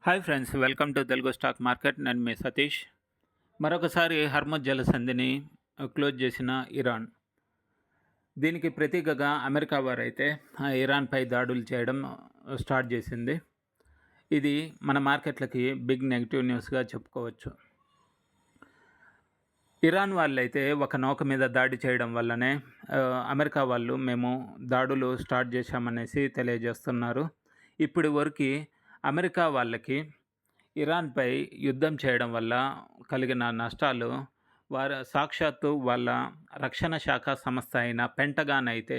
Hi friends, welcome to Telugu stock market. నేను మీ సతీష్. మరొకసారి Hormuz జలసంధిని close చేసిన ఇరాన్. దీనికి ప్రతీకగా అమెరికా వారైతే ఇరాన్పై దాడులు చేయడం స్టార్ట్ చేసింది. ఇది మన మార్కెట్లకి బిగ్ నెగిటివ్ న్యూస్గా చెప్పుకోవచ్చు. ఇరాన్ వాళ్ళైతే ఒక నౌక మీద దాడి చేయడం వల్లనే అమెరికా వాళ్ళు మేము దాడులు స్టార్ట్ చేశామనేసి తెలియజేస్తున్నారు. ఇప్పటి వరకు అమెరికా వాళ్ళకి ఇరాన్పై యుద్ధం చేయడం వల్ల కలిగిన నష్టాలు సాక్షాత్తు వాళ్ళ రక్షణ శాఖ సంస్థ అయిన పెంటగాన్ అయితే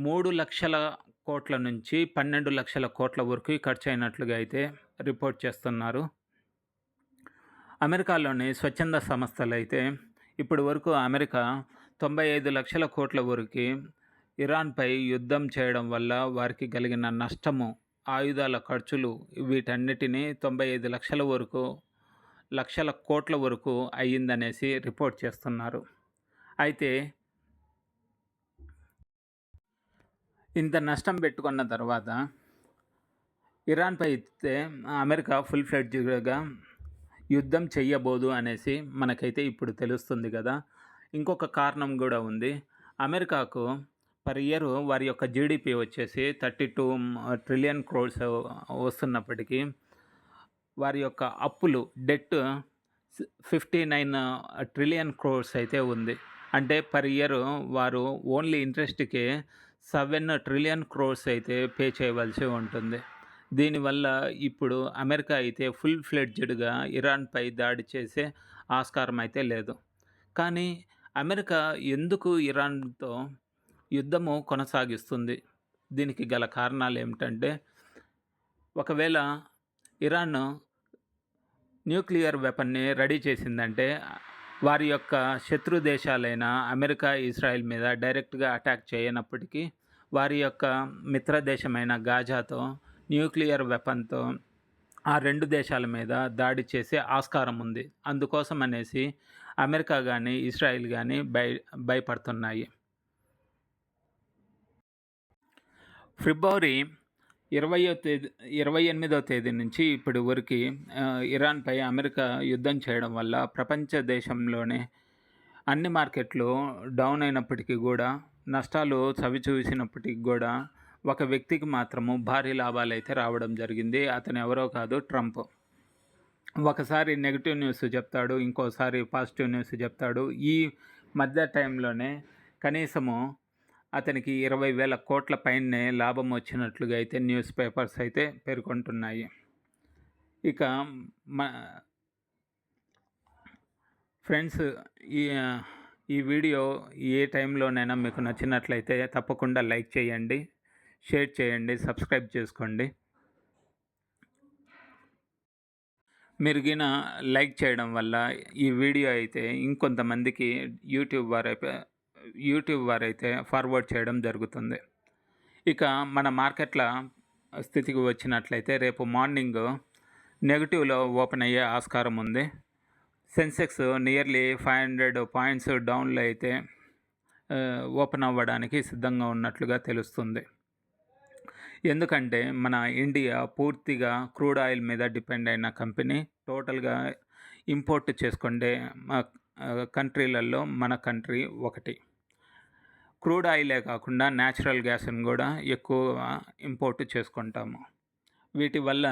3,00,000 కోట్ల నుంచి 12,00,000 కోట్ల వరకు ఖర్చు అయినట్లుగా అయితే రిపోర్ట్ చేస్తున్నారు. అమెరికాలోని స్వచ్ఛంద సంస్థలు అయితే ఇప్పటి వరకు అమెరికా 95 లక్షల కోట్ల వరకు ఇరాన్పై యుద్ధం చేయడం వల్ల వారికి కలిగిన నష్టము, ఆయుధాల ఖర్చులు వీటన్నిటినీ 95 లక్షల కోట్ల వరకు అయ్యిందనేసి రిపోర్ట్ చేస్తున్నారు. అయితే ఇంత నష్టం పెట్టుకున్న తర్వాత ఇరాన్పై అయితే అమెరికా ఫుల్ ఫ్లెడ్జ్డ్గా యుద్ధం చెయ్యబోదు అనేసి మనకైతే ఇప్పుడు తెలుస్తుంది కదా. ఇంకొక కారణం కూడా ఉంది. అమెరికాకు పర్ ఇయర్ వారి యొక్క జీడిపి వచ్చేసి 32 ట్రిలియన్ క్రోర్స్ వస్తున్నప్పటికీ వారి యొక్క అప్పులు డెట్ 59 ట్రిలియన్ క్రోర్స్ అయితే ఉంది. అంటే పర్ ఇయర్ వారు ఓన్లీ ఇంట్రెస్ట్కే 7 ట్రిలియన్ క్రోర్స్ అయితే పే చేయవలసి ఉంటుంది. దీనివల్ల ఇప్పుడు అమెరికా అయితే ఫుల్ ఫ్లెడ్జ్డ్గా ఇరాన్పై దాడి చేసే ఆస్కారం అయితే లేదు. కానీ అమెరికా ఎందుకు ఇరాన్తో యుద్ధము కొనసాగిస్తుంది? దీనికి గల కారణాలు ఏమిటంటే, ఒకవేళ ఇరాన్ న్యూక్లియర్ వెపన్ని రెడీ చేసిందంటే వారి యొక్క శత్రు దేశాలైన అమెరికా, ఇజ్రాయెల్ మీద డైరెక్ట్గా అటాక్ చేయనప్పటికీ వారి యొక్క మిత్ర దేశమైన గాజాతో న్యూక్లియర్ వెపన్తో ఆ రెండు దేశాల మీద దాడి చేసే ఆస్కారం ఉంది. అందుకోసం అనేసి అమెరికా కానీ ఇజ్రాయెల్ కానీ భయపడుతున్నాయి. ఫిబ్రవరి 28వ తేదీ నుంచి ఇప్పటి వరకు ఇరాన్పై అమెరికా యుద్ధం చేయడం వల్ల ప్రపంచ దేశంలోనే అన్ని మార్కెట్లు డౌన్ అయినప్పటికీ కూడా, నష్టాలు చవిచూసినప్పటికీ కూడా ఒక వ్యక్తికి మాత్రము భారీ లాభాలు అయితే రావడం జరిగింది. అతను ఎవరో కాదు, ట్రంప్. ఒకసారి నెగిటివ్ న్యూస్ చెప్తాడు, ఇంకోసారి పాజిటివ్ న్యూస్ చెప్తాడు. ఈ మధ్య టైంలోనే కనీసము అతనికి 20,000 కోట్ల పైనే లాభం వచ్చినట్లుగా అయితే న్యూస్ పేపర్స్ అయితే పేర్కొంటున్నాయి. ఇక ఫ్రెండ్స్, ఈ వీడియో ఏ టైంలోనైనా మీకు నచ్చినట్లయితే తప్పకుండా లైక్ చేయండి, షేర్ చేయండి, సబ్స్క్రైబ్ చేసుకోండి. మీరు గిన లైక్ చేయడం వల్ల ఈ వీడియో అయితే ఇంకొంతమందికి యూట్యూబ్ వారైతే ఫార్వర్డ్ చేయడం జరుగుతుంది. ఇక మన మార్కెట్ల స్థితికి వచ్చినట్లయితే రేపు మార్నింగ్ నెగిటివ్లో ఓపెన్ అయ్యే ఆస్కారం ఉంది. సెన్సెక్స్ నియర్లీ 500 పాయింట్స్ డౌన్లో అయితే ఓపెన్ అవ్వడానికి సిద్ధంగా ఉన్నట్లుగా తెలుస్తుంది. ఎందుకంటే మన ఇండియా పూర్తిగా క్రూడ్ ఆయిల్ మీద డిపెండ్ అయిన కంపెనీ. టోటల్గా ఇంపోర్ట్ చేసుకుంటే కంట్రీలలో మన కంట్రీ ఒకటి. క్రూడ్ ఆయిలే కాకుండా న్యాచురల్ గ్యాస్ని కూడా ఎక్కువ ఇంపోర్ట్ చేసుకుంటాము. వీటి వల్ల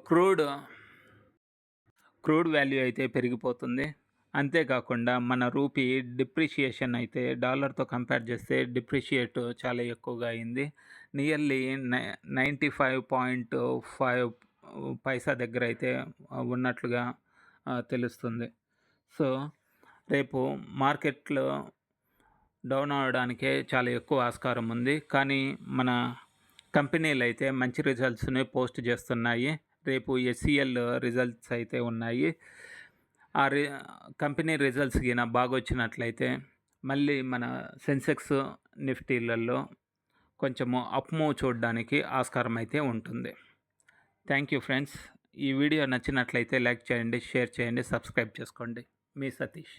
క్రూడ్ వాల్యూ అయితే పెరిగిపోతుంది. అంతేకాకుండా మన రూపీ డిప్రిషియేషన్ అయితే డాలర్తో కంపేర్ చేస్తే డిప్రిషియేట్ చాలా ఎక్కువగా అయింది. నియర్లీ 95.5 పైసా దగ్గర అయితే ఉన్నట్లుగా తెలుస్తుంది. సో రేపు మార్కెట్లో డౌన్ అవడానికే చాలా ఎక్కువ ఆస్కారం ఉంది. కానీ మన కంపెనీలు అయితే మంచి రిజల్ట్స్ని పోస్ట్ చేస్తున్నాయి. రేపు SCL రిజల్ట్స్ అయితే ఉన్నాయి. ఆ కంపెనీ రిజల్ట్స్ గిన బాగా వచ్చినట్లయితే మళ్ళీ మన సెన్సెక్స్ నిఫ్టీలలో కొంచెము అప్ మూవ్ చూడడానికి ఆస్కారం అయితే ఉంటుంది. Thank you friends. ఈ వీడియో నచ్చినట్లయితే లైక్ చేయండి, షేర్ చేయండి, సబ్స్క్రైబ్ చేసుకోండి. మీ సతీష్.